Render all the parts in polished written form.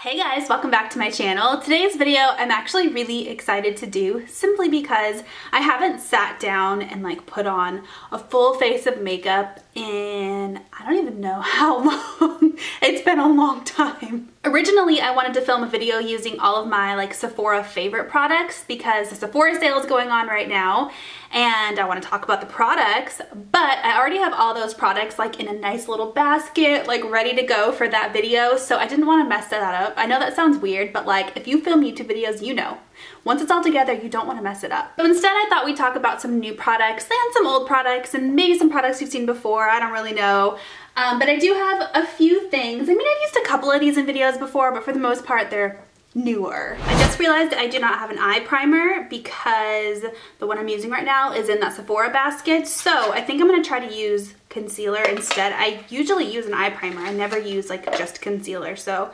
Hey guys, welcome back to my channel. Today's video I'm actually really excited to do simply because I haven't sat down and put on a full face of makeup in I don't even know how long. It's been a long time. Originally I wanted to film a video using all of my Sephora favorite products because the Sephora sale is going on right now and I want to talk about the products, but I already have all those products in a nice little basket ready to go for that video, so I didn't want to mess that up. I know that sounds weird, but if you film YouTube videos, you know, once it's all together, you don't want to mess it up. So instead I thought we'd talk about some new products and some old products and maybe some products you've seen before, I don't really know. But I do have a few things. I mean, I've used a couple of these in videos before, but for the most part, they're newer. I just realized I do not have an eye primer because the one I'm using right now is in that Sephora basket. So I think I'm going to try to use concealer instead. I usually use an eye primer. I never use just concealer. So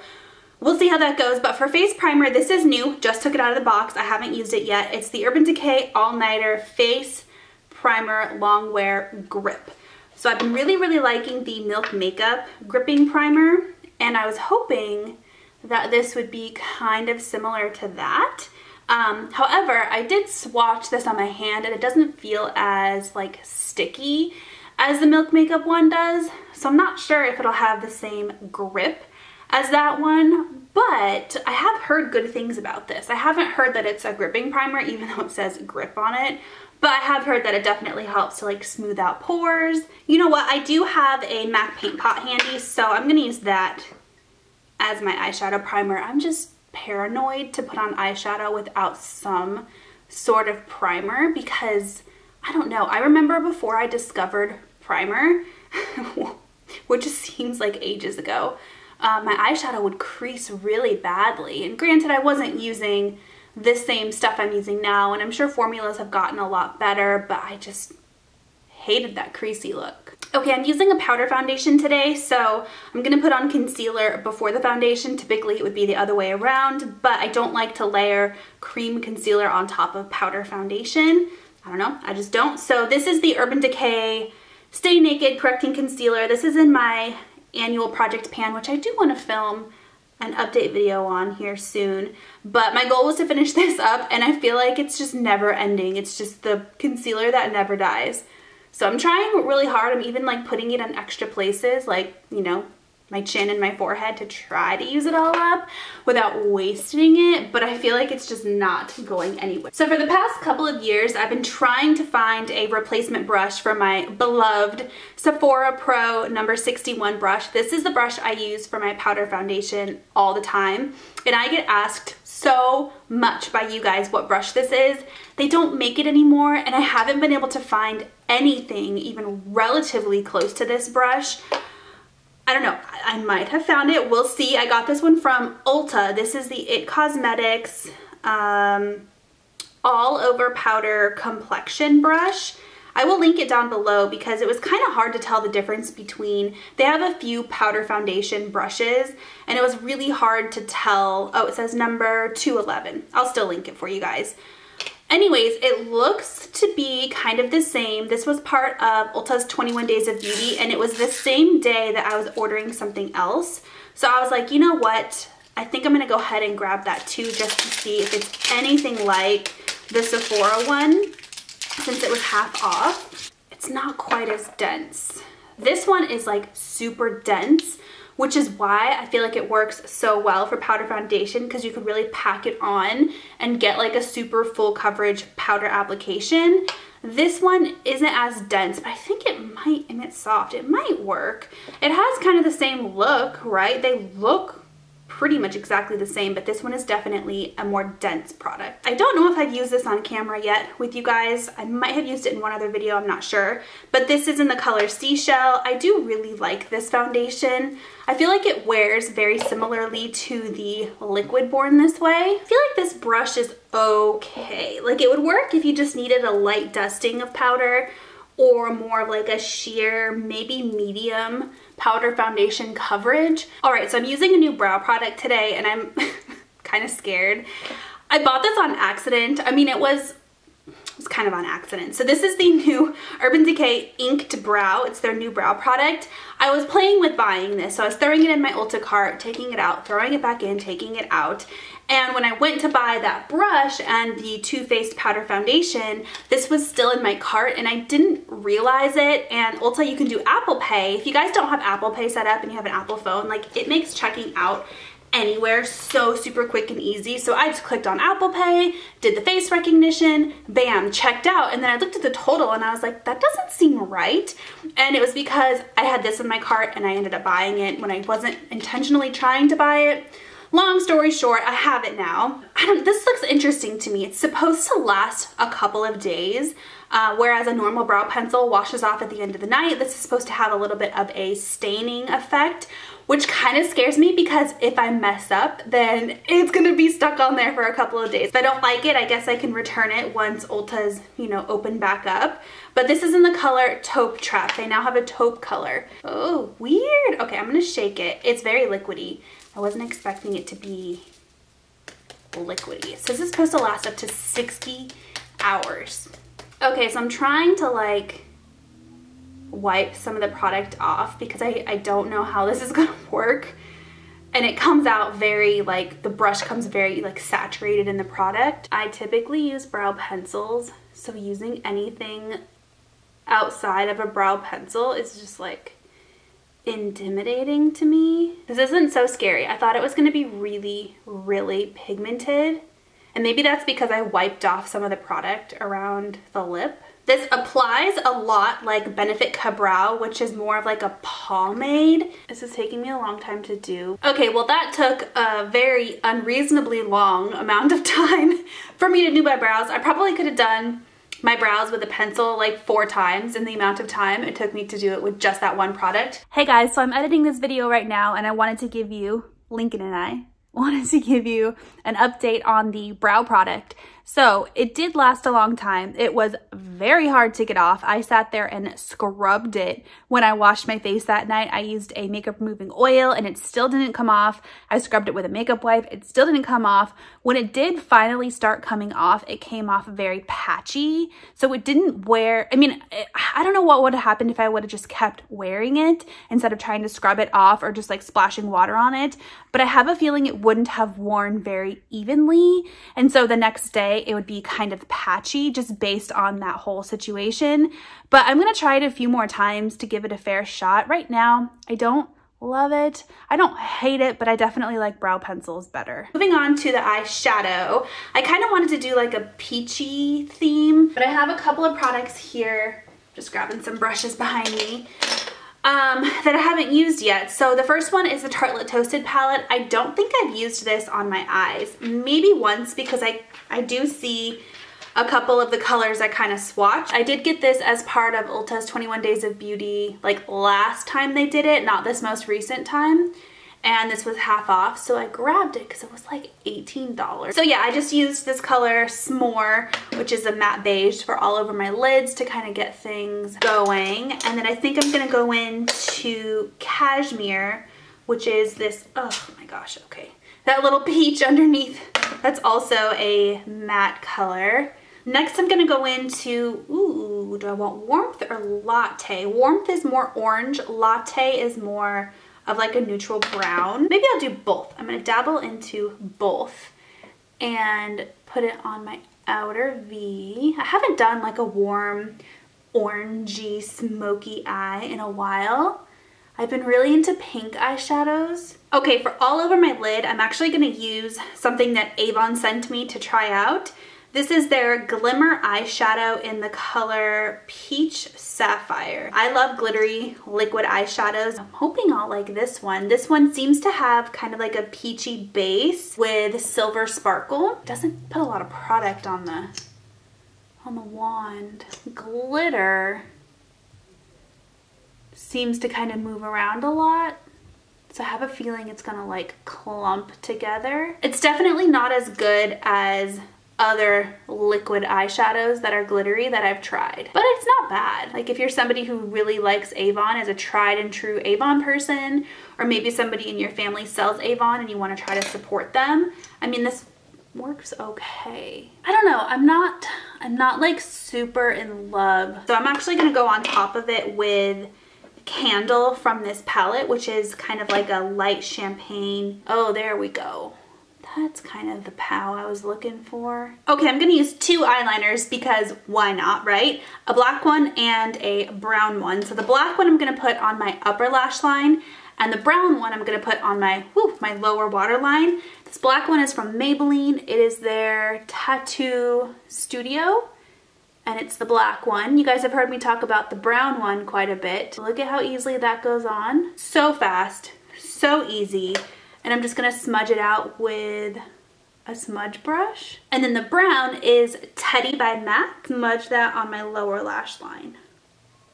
we'll see how that goes. But for face primer, this is new. Just took it out of the box. I haven't used it yet. It's the Urban Decay All Nighter Face Primer Long Wear Grip. So I've been really liking the Milk Makeup gripping primer, and I was hoping that this would be kind of similar to that. However, I did swatch this on my hand and it doesn't feel as sticky as the Milk Makeup one does. So I'm not sure if it'll have the same grip as that one, but I have heard good things about this. I haven't heard that it's a gripping primer even though it says grip on it, but I have heard that it definitely helps to smooth out pores. You know what? I do have a MAC paint pot handy, so I'm gonna use that as my eyeshadow primer. I'm just paranoid to put on eyeshadow without some sort of primer because I don't know. I remember before I discovered primer, which seems like ages ago, my eyeshadow would crease really badly. And granted, I wasn't using the same stuff I'm using now, and I'm sure formulas have gotten a lot better, but I just hated that creasy look. Okay, I'm using a powder foundation today, so I'm gonna put on concealer before the foundation. Typically it would be the other way around, but I don't like to layer cream concealer on top of powder foundation. I don't know, I just don't. So this is the Urban Decay Stay Naked Correcting Concealer. This is in my annual project pan, which I do want to film an update video on here soon, but my goal was to finish this up and I feel like it's just never ending. It's just the concealer that never dies. So I'm trying really hard. I'm even putting it in extra places, you know, my chin and my forehead, to try to use it all up without wasting it, but I feel like it's just not going anywhere. So for the past couple of years, I've been trying to find a replacement brush for my beloved Sephora Pro number 61 brush. This is the brush I use for my powder foundation all the time, and I get asked so much by you guys what brush this is. They don't make it anymore, and I haven't been able to find anything even relatively close to this brush. I don't know, I might have found it, we'll see. I got this one from Ulta. This is the It Cosmetics All Over Powder Complexion Brush. I will link it down below because it was kind of hard to tell the difference between, they have a few powder foundation brushes and it was really hard to tell. Oh, it says number 211. I'll still link it for you guys. Anyways, it looks to be kind of the same. This was part of Ulta's 21 Days of Beauty, and it was the same day that I was ordering something else. So I was like, you know what? I think I'm gonna go ahead and grab that too, just to see if it's anything like the Sephora one, since it was half off. It's not quite as dense. This one is super dense, which is why I feel like it works so well for powder foundation, because you could really pack it on and get a super full coverage powder application. This one isn't as dense, but I think it might, and it's soft, it might work. It has kind of the same look, right? They look pretty much exactly the same, but this one is definitely a more dense product. I don't know if I've used this on camera yet with you guys. I might have used it in one other video, I'm not sure. But this is in the color Seashell. I do really like this foundation. I feel like it wears very similarly to the Liquid Born This Way. I feel like this brush is okay. It would work if you just needed a light dusting of powder, or more of a sheer, maybe medium powder foundation coverage. All right, so I'm using a new brow product today and I'm kind of scared. I bought this on accident. I mean, it was was kind of on accident. So this is the new Urban Decay Inked Brow. It's their new brow product. I was playing with buying this. So I was throwing it in my Ulta cart, taking it out, throwing it back in, taking it out. And when I went to buy that brush and the Too Faced powder foundation, this was still in my cart and I didn't realize it. And Ulta, you can do Apple Pay. If you guys don't have Apple Pay set up and you have an Apple phone, like it makes checking out anywhere so super quick and easy. So I just clicked on Apple Pay, did the face recognition, bam, checked out. And then I looked at the total and I was like, that doesn't seem right. And it was because I had this in my cart and I ended up buying it when I wasn't intentionally trying to buy it. Long story short, I have it now. This looks interesting to me. It's supposed to last a couple of days, whereas a normal brow pencil washes off at the end of the night. This is supposed to have a little bit of a staining effect, which kind of scares me because if I mess up, then it's gonna be stuck on there for a couple of days. If I don't like it, I guess I can return it once Ulta's, you know, open back up. But this is in the color Taupe Trap. They now have a taupe color. Oh, weird. Okay, I'm gonna shake it. It's very liquidy. I wasn't expecting it to be liquidy. So this is supposed to last up to 60 hours. Okay, so I'm trying to like wipe some of the product off because I don't know how this is gonna work. And it comes out very like, the brush comes very like saturated in the product. I typically use brow pencils, so using anything outside of a brow pencil is just like intimidating to me. This isn't so scary. I thought it was going to be really, really pigmented. And maybe that's because I wiped off some of the product around the lip. This applies a lot like Benefit Ka-Brow, which is more of like a pomade. This is taking me a long time to do. Okay, well that took a very unreasonably long amount of time for me to do my brows. I probably could have done my brows with a pencil like 4 times in the amount of time it took me to do it with just that one product. Hey guys, so I'm editing this video right now and I wanted to give you, Lincoln and I wanted to give you an update on the brow product. So it did last a long time. It was very hard to get off. I sat there and scrubbed it when I washed my face that night. I used a makeup removing oil and it still didn't come off. I scrubbed it with a makeup wipe. It still didn't come off. When it did finally start coming off, it came off very patchy. So it didn't wear, I mean, I don't know what would have happened if I would have just kept wearing it instead of trying to scrub it off or just like splashing water on it. But I have a feeling it wouldn't have worn very evenly. And so the next day it would be kind of patchy just based on that whole situation. But I'm going to try it a few more times to give it a fair shot. Right now, I don't love it. I don't hate it, but I definitely like brow pencils better. Moving on to the eyeshadow. I kind of wanted to do like a peachy theme, but I have a couple of products here. Just grabbing some brushes behind me. That I haven't used yet. So the first one is the Tartelette Toasted palette. I don't think I've used this on my eyes. Maybe once because I do see a couple of the colors I kind of swatch. I did get this as part of Ulta's 21 Days of Beauty like last time they did it, not this most recent time. And this was half off, so I grabbed it because it was like $18. So yeah, I just used this color S'more, which is a matte beige, for all over my lids to kind of get things going. And then I think I'm gonna go into Cashmere, which is this, oh my gosh, okay. That little peach underneath, that's also a matte color. Next I'm gonna go into, ooh, do I want warmth or latte? Warmth is more orange, latte is more of like a neutral brown. Maybe I'll do both. I'm gonna dabble into both and put it on my outer V. I haven't done like a warm, orangey, smoky eye in a while. I've been really into pink eyeshadows. Okay, for all over my lid, I'm actually gonna use something that Avon sent me to try out. This is their Glimmer eyeshadow in the color Peach Sapphire. I love glittery liquid eyeshadows. I'm hoping I'll like this one. This one seems to have kind of like a peachy base with silver sparkle. It doesn't put a lot of product on the wand. Glitter seems to kind of move around a lot. So I have a feeling it's gonna like clump together. It's definitely not as good as other liquid eyeshadows that are glittery that I've tried, but it's not bad. Like if you're somebody who really likes Avon, as a tried and true Avon person, or maybe somebody in your family sells Avon and you want to try to support them, I mean, this works okay. I don't know, I'm not like super in love. So I'm actually gonna go on top of it with Candle from this palette, which is kind of like a light champagne. Oh, there we go. That's kind of the pow I was looking for. Okay, I'm gonna use 2 eyeliners because why not, right? A black one and a brown one. So the black one I'm gonna put on my upper lash line, and the brown one I'm gonna put on my lower waterline. This black one is from Maybelline. It is their Tattoo Studio, and it's the black one. You guys have heard me talk about the brown one quite a bit. Look at how easily that goes on. So fast, so easy. And I'm just gonna smudge it out with a smudge brush. And then the brown is Teddy by MAC. Smudge that on my lower lash line.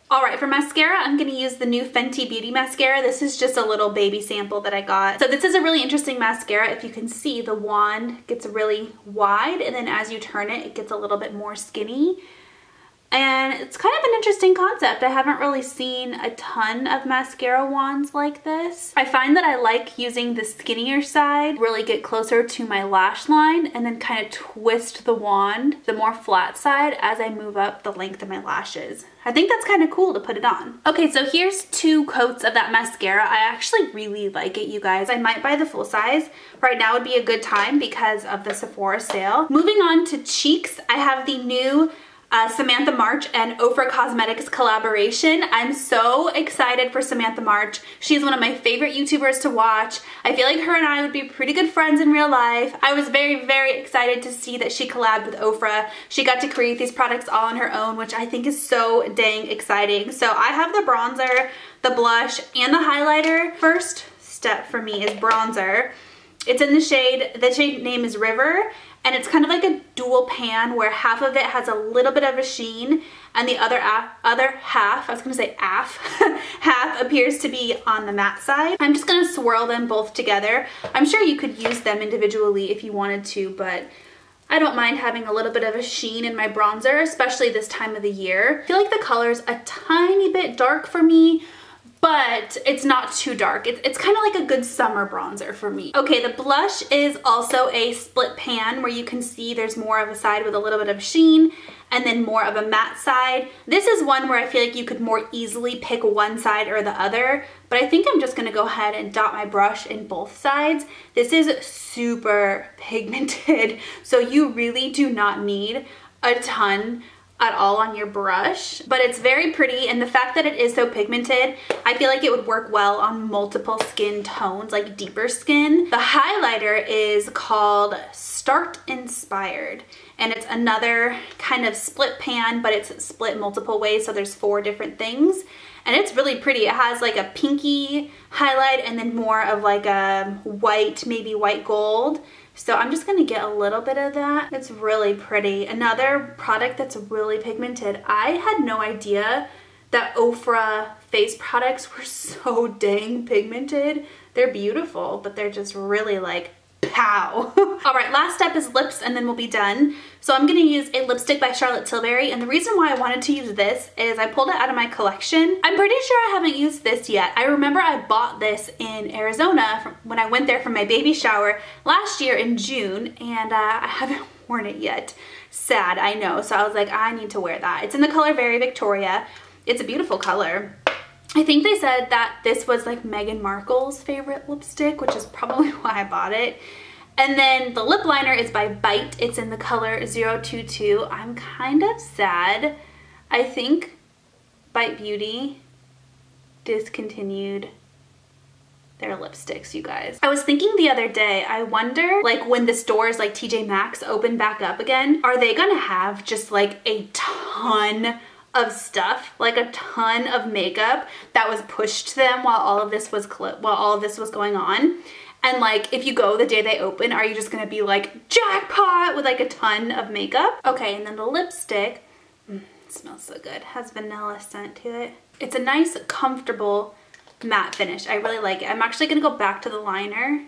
All right, for mascara, I'm gonna use the new Fenty Beauty mascara. This is just a little baby sample that I got. So this is a really interesting mascara. If you can see, the wand gets really wide, and then as you turn it, it gets a little bit more skinny. And it's kind of an interesting concept. I haven't really seen a ton of mascara wands like this. I find that I like using the skinnier side, really get closer to my lash line, and then kind of twist the wand, the more flat side, as I move up the length of my lashes. I think that's kind of cool to put it on. Okay, so here's 2 coats of that mascara. I actually really like it, you guys. I might buy the full size. Right now would be a good time because of the Sephora sale. Moving on to cheeks, I have the new Samantha March and OFRA Cosmetics collaboration. I'm so excited for Samantha March. She's one of my favorite YouTubers to watch. I feel like her and I would be pretty good friends in real life. I was very, very excited to see that she collabed with OFRA. She got to create these products all on her own, which I think is so dang exciting. So I have the bronzer, the blush, and the highlighter. First step for me is bronzer. It's in the shade name is River, and it's kind of like a dual pan where half of it has a little bit of a sheen and the other half, I was gonna say half appears to be on the matte side. I'm just gonna swirl them both together. I'm sure you could use them individually if you wanted to, but I don't mind having a little bit of a sheen in my bronzer, especially this time of the year. I feel like the color's a tiny bit dark for me, but it's not too dark. It's kind of like a good summer bronzer for me. Okay, the blush is also a split pan where you can see there's more of a side with a little bit of sheen and then more of a matte side. This is one where I feel like you could more easily pick one side or the other, but I think I'm just gonna go ahead and dot my brush in both sides. This is super pigmented, so you really do not need a ton at all on your brush, but it's very pretty, and the fact that it is so pigmented, I feel like it would work well on multiple skin tones, like deeper skin. The highlighter is called Start Inspired, and it's another kind of split pan, but it's split multiple ways, so there's 4 different things, and it's really pretty. It has like a pinky highlight and then more of like a white, maybe white gold. So I'm just gonna get a little bit of that. It's really pretty. Another product that's really pigmented. I had no idea that OFRA face products were so dang pigmented. They're beautiful, but they're just really like pow. All right, last step is lips and then we'll be done. So I'm gonna use a lipstick by Charlotte Tilbury, and the reason why I wanted to use this is I pulled it out of my collection. I'm pretty sure I haven't used this yet. I remember I bought this in Arizona when I went there for my baby shower last year in June, and I haven't worn it yet. Sad, I know. So I was like, I need to wear that. It's in the color Very Victoria. It's a beautiful color. I think they said that this was like Meghan Markle's favorite lipstick, which is probably why I bought it. And then the lip liner is by Bite. It's in the color 022. I'm kind of sad. I think Bite Beauty discontinued their lipsticks, you guys. I was thinking the other day, I wonder, like when the stores like TJ Maxx open back up again, are they gonna have just like a ton of stuff, like a ton of makeup that was pushed to them while all of this was going on? And like, if you go the day they open, are you just gonna be like, jackpot, with like a ton of makeup? Okay, and then the lipstick, it smells so good. Has vanilla scent to it. It's a nice, comfortable matte finish. I really like it. I'm actually gonna go back to the liner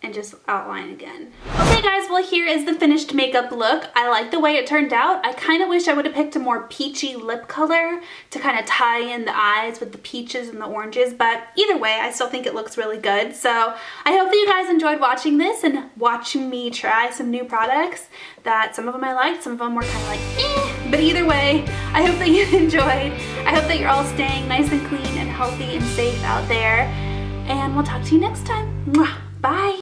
and and just outline again. Okay guys, well here is the finished makeup look. I like the way it turned out. I kind of wish I would have picked a more peachy lip color to kind of tie in the eyes with the peaches and the oranges, but either way, I still think it looks really good. So I hope that you guys enjoyed watching this and watching me try some new products that some of them I liked, some of them were kind of like, eh. But either way, I hope that you enjoyed. I hope that you're all staying nice and clean and healthy and safe out there. And we'll talk to you next time. Mwah. Bye.